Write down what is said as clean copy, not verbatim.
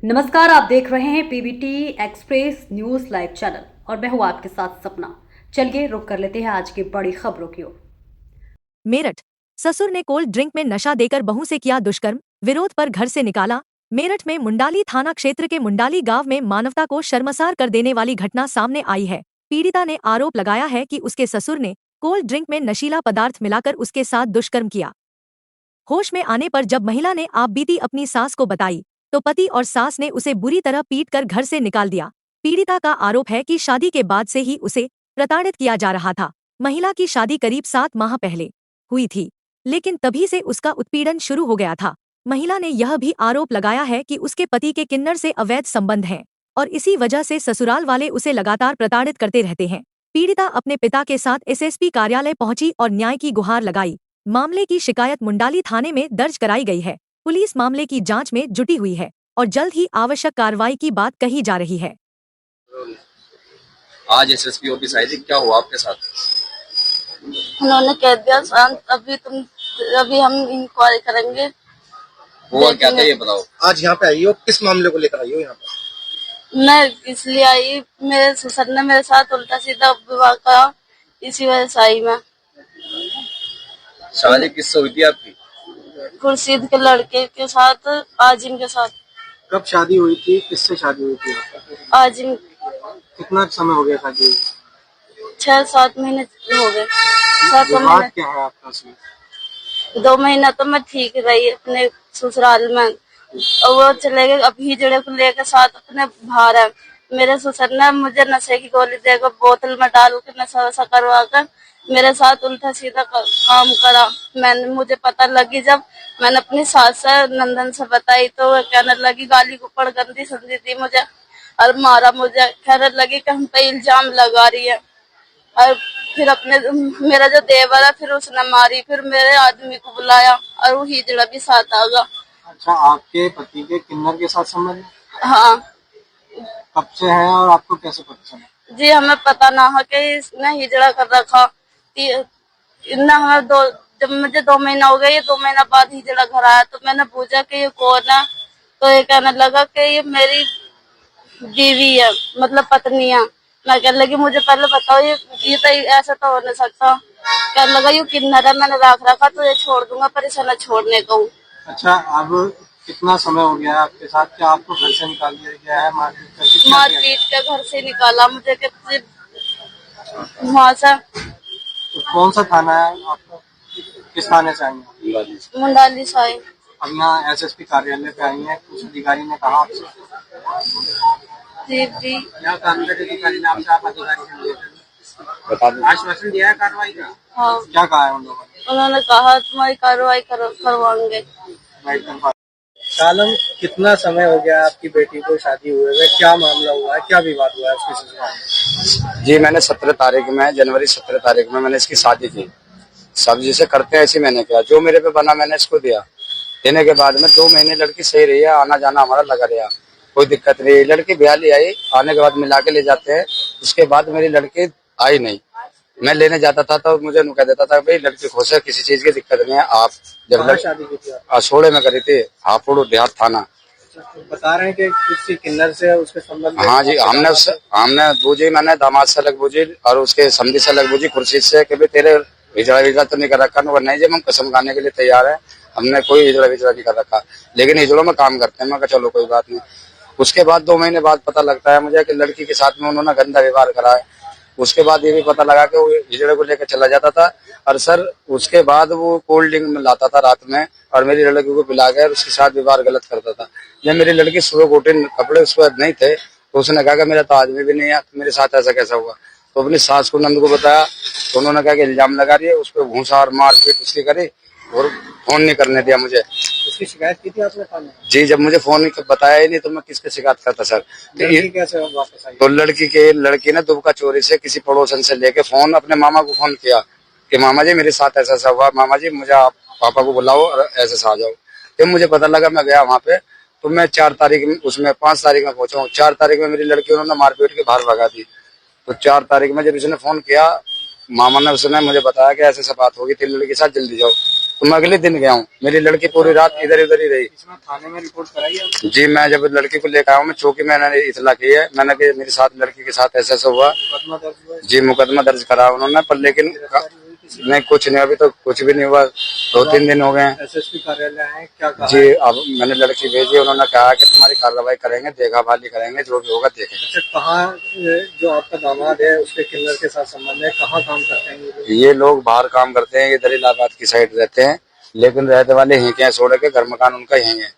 नमस्कार, आप देख रहे हैं PBT express news live channel और मैं हूं आपके साथ सपना। चलिए रुक कर लेते हैं आज की बड़ी खबरों की ओर। मेरठ, ससुर ने कोल्ड ड्रिंक में नशा देकर बहू से किया दुष्कर्म, विरोध पर घर से निकाला। मेरठ में मुंडाली थाना क्षेत्र के मुंडाली गांव में मानवता को शर्मसार कर देने वाली घटना सामने आई है। पीड़िता ने आरोप लगाया है कि उसके ससुर ने कोल्ड ड्रिंक में नशीला पदार्थ मिलाकर उसके साथ दुष्कर्म किया। होश में आने पर जब महिला ने आप बीती अपनी सास को बताई तो पति और सास ने उसे बुरी तरह पीटकर घर से निकाल दिया। पीड़िता का आरोप है कि शादी के बाद से ही उसे प्रताड़ित किया जा रहा था। महिला की शादी करीब 7 माह पहले हुई थी, लेकिन तभी से उसका उत्पीड़न शुरू हो गया था। महिला ने यह भी आरोप लगाया है कि उसके पति के किन्नर से अवैध संबंध हैं और इसी वजह से ससुराल वाले उसे लगातार प्रताड़ित करते रहते हैं। पीड़िता अपने पिता के साथ एसएसपी कार्यालय पहुंची और न्याय की गुहार लगाई। मामले की शिकायत मुंडाली थाने में दर्ज कराई गई है। पुलिस मामले की जांच में जुटी हुई है और जल्द ही आवश्यक कार्रवाई की बात कही जा रही है। आज एसएसपी ऑफिस आई थी, क्या हुआ आपके साथ? उन्होंने कह दिया शांत, अभी हम इंक्वायरी करेंगे। हुआ क्या था ये बताओ। आज यहाँ पे आई हो, किस मामले को लेकर आई हो यहाँ पे? मैं इसलिए आई, मेरे ससुर ने मेरे साथ उल्टा सीधा विवाह करा, इसी वजह से आई मैं। शादी किससे हुई थी आपकी? खुर्शीद के लड़के के साथ, आजिम के साथ। कब शादी हुई थी, किससे शादी हुई थी? आजिम। कितना समय हो गया शादी हुई? 6-7 महीने हो गए। 7 विवाद महीने। क्या है आपका उसमें? 2 महीना तो मैं ठीक रही अपने ससुराल में, और वो चले गए अभी हिजड़े को लेकर साथ अपने बाहर है। मेरे ससुर ने मुझे नशे की गोली देकर बोतल में डाल के नशा वशा करवा कर मेरे साथ उल्टा सीधा काम करा। मुझे पता लगी जब मैंने अपनी सास से नंदन से बताई तो वो कहने लगी, गाली गुपड़ गंदी संदी थी मुझे और मारा मुझे। कहने लगी कि हम पे इल्जाम लगा रही है। और फिर मेरा जो देवर है फिर उसने मारी, फिर मेरे आदमी को बुलाया और वो हिजड़ा भी साथ आ गया। अच्छा, आपके पति के किन्नर के साथ संबंध है? हाँ कब से है और आपको कैसे पता चला? जी, हमें पता ना है कि इसने हिजड़ा कर रखा। इतना हमें जब मुझे 2 महीना हो गया, ये 2 महीना बाद हिजड़ा घर आया तो मैंने पूछा कि ये कौन है, तो ये कहने लगा कि ये मेरी बीवी है, मतलब पत्नी है। मैं कहने लगी मुझे पहले बताओ, ये तो ऐसा तो हो नहीं सकता। कहने लगा ये किन्नर है, मैंने रख रखा तो ये छोड़ दूंगा, पर इसे न छोड़ने को। अच्छा, अब कितना समय हो गया आपके साथ? क्या आपको घर से निकाल दिया गया है? मारपीट के घर से निकाला मुझे वहाँ से। तो कौन सा थाना है आपका? किस थाने से आई हैं? मुंडाली साई। अब यहाँ एसएसपी कार्यालय पे आई है, कुछ अधिकारी ने कहा आपसे? जी यहाँ कानूनी अधिकारी ने आपसे, आप अधिकारी से मिले, आश्वासन दिया है कार्रवाई का? हाँ, क्या कहा है उन लोगों ने? उन्होंने कहा तुम्हारी कार्रवाई करवाएंगे। सालम, कितना समय हो गया आपकी बेटी को शादी हुए? क्या मामला हुआ है, क्या विवाद हुआ है उसके ससुराल? जी, मैंने 17 जनवरी 17 तारीख में मैंने इसकी शादी की। सब जिसे करते हैं ऐसे मैंने किया, जो मेरे पे बना मैंने इसको दिया। देने के बाद में 2 महीने लड़की सही रही है, आना जाना हमारा लगा रहा, कोई दिक्कत नहीं। लड़की ब्याह ले आई, आने के बाद मिला के ले जाते हैं। उसके बाद मेरी लड़की आई नहीं। मैं लेने जाता था तो मुझे कह देता था भाई लड़की खुश है, किसी चीज की दिक्कत नहीं है। आप जब शादी की थी? असोड़े में करी थी, हापुड़ देहात थाना। बता रहे हैं कि किसी किन्नर से उसके संबंध? हाँ जी, हमने बूझी, मैंने दामाद से अलग बूझी और उसके समझी से अलग बूझी, खुर्शीद से कि भाई तेरे हिजड़ा तो नहीं कर रखा। नहीं जब हम कसम खाने के लिए तैयार है, हमने कोई हिजड़ा नहीं कर रखा, लेकिन हिजड़ों में काम करते हैं। मैं कहा चलो कोई बात नहीं। उसके बाद 2 महीने बाद पता लगता है मुझे कि लड़की के साथ में उन्होंने गंदा व्यवहार करा है। उसके बाद ये भी पता लगा कि वो हिजड़े को लेकर चला जाता था और सर उसके बाद वो कोल्ड ड्रिंक में लाता था रात में और मेरी लड़की को पिला गया और उसके साथ व्यवहार गलत करता था। जब मेरी लड़की सुबह उठी, कपड़े उस पर नहीं थे, तो उसने कहा कि मेरा तो आदमी भी नहीं है, मेरे साथ ऐसा कैसा हुआ। तो अपनी सास को, नंद को बताया तो उन्होंने कहा कि इल्जाम लगा रही है, उस पर घूसा और मारपीट उसकी करी और फोन नहीं करने दिया मुझे। उसकी शिकायत की थी आपने थाने? जी, जब मुझे फोन बताया ही नहीं तो मैं किसके शिकायत करता सर। लड़की कैसे वापस आई? तो लड़की ने दुबका चोरी से किसी पड़ोसन से लेके फोन अपने मामा को फोन किया कि मामा जी मेरे साथ ऐसा ऐसा हुआ, मामा जी मुझे आप पापा को बुलाओ और ऐसे से आ जाओ। जब मुझे पता लगा मैं गया वहाँ पे, तो मैं 4 तारीख में, उसमें 5 तारीख में पहुंचा हूँ। 4 तारीख में मेरी लड़की उन्होंने मारपीट के बाहर भगा दी। तो 4 तारीख में जब इसने फोन किया, मामा ने उसने मुझे बताया कि ऐसे बात होगी, तेरी लड़की के साथ जल्दी जाओ। तो मैं अगले दिन गया हूँ। मेरी लड़की पूरी रात इधर उधर ही रही। इसमें थाने में रिपोर्ट कराई आपने? जी, मैं जब लड़की को लेकर आया हूँ, मैं चौकी में मैंने इतला की है, मैंने कि मेरे साथ लड़की के साथ ऐसा ऐसा हुआ। मुकदमा दर्ज हुआ है? जी, मुकदमा दर्ज करा उन्होंने, पर लेकिन नहीं, कुछ नहीं, अभी तो कुछ भी नहीं हुआ। 2-3 दिन हो गए हैं। एसएसपी कार्यालय है, क्या कहा जी, है? अब मैंने लड़की भेजी, उन्होंने कहा कि तुम्हारी कार्रवाई करेंगे, देखा भाली करेंगे, जो भी होगा देखेंगे। अच्छा, कहाँ जो आपका दामाद है उसके किन्नर के साथ संबंध है, कहाँ काम करते हैं ये लोग? ये लोग बाहर काम करते हैं, इधर इलाहाबाद की साइड रहते हैं, लेकिन रहने वाले यहीं के हैं, सोड़े के घर मकान उनका यहीं है।